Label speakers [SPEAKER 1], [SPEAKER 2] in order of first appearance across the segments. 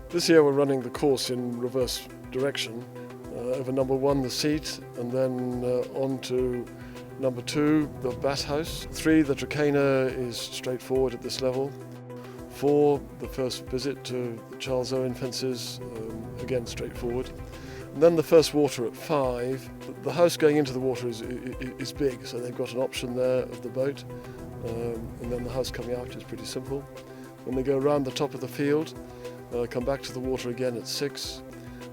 [SPEAKER 1] This year we're running the course in reverse direction. Over number 1, the seat, and then on to number 2, the bat house. 3, the Trakehner is straightforward at this level. 4, the first visit to the Charles Owen fences, again straightforward. And then the first water at 5. The house going into the water is big, so they've got an option there of the boat. And then the house coming out is pretty simple. When they go around the top of the field, come back to the water again at 6.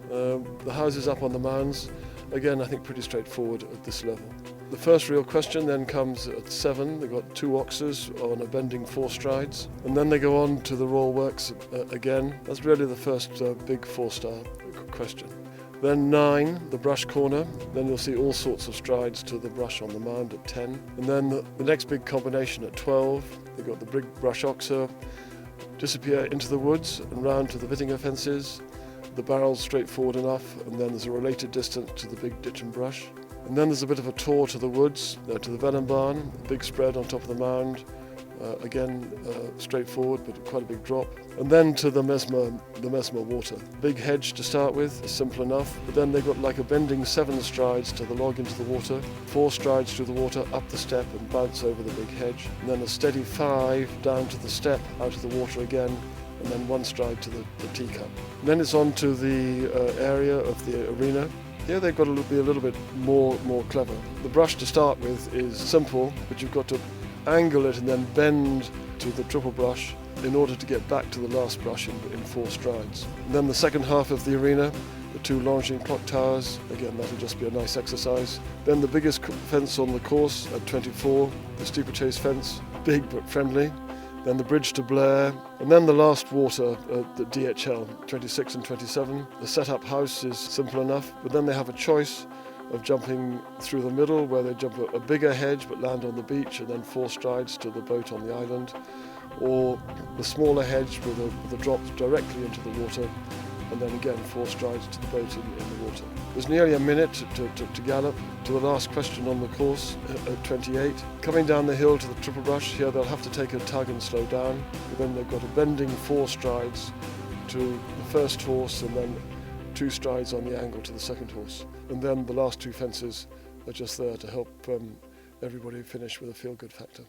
[SPEAKER 1] The houses up on the mounds, again I think pretty straightforward at this level. The first real question then comes at 7. They've got 2 oxes on a bending 4 strides, and then they go on to the Royal Works again. That's really the first big 4-star question. Then 9, the brush corner. Then you'll see all sorts of strides to the brush on the mound at 10. And then the next big combination at 12. They've got the big brush oxer, disappear into the woods and round to the Vittinger fences. The barrel's straightforward enough, and then there's a related distance to the big ditch and brush. And then there's a bit of a tour to the woods, to the Vellum barn, a big spread on top of the mound. Again, straightforward, but quite a big drop. And then to the Mesmer water. Big hedge to start with, simple enough, but then they've got like a bending 7 strides to the log into the water, 4 strides through the water, up the step and bounce over the big hedge, and then a steady 5 down to the step, out of the water again, and then 1 stride to the teacup. And then it's on to the area of the arena. Here they've got to be a little bit more clever. The brush to start with is simple, but you've got to angle it and then bend to the triple brush in order to get back to the last brush in 4 strides. And then the second half of the arena, the 2 Longines clock towers, again that'll just be a nice exercise. Then the biggest fence on the course at 24, the steeplechase fence, big but friendly. Then the bridge to Blair, and then the last water at the DHL, 26 and 27. The setup house is simple enough, but then they have a choice of jumping through the middle, where they jump a bigger hedge but land on the beach, and then 4 strides to the boat on the island, or the smaller hedge with a drop directly into the water, and then again 4 strides to the boat in the water. There's nearly a minute to gallop to the last question on the course at 28. Coming down the hill to the triple brush, here they'll have to take a tug and slow down, but then they've got a bending 4 strides to the first horse, and then 2 strides on the angle to the second horse. And then the last 2 fences are just there to help everybody finish with a feel-good factor.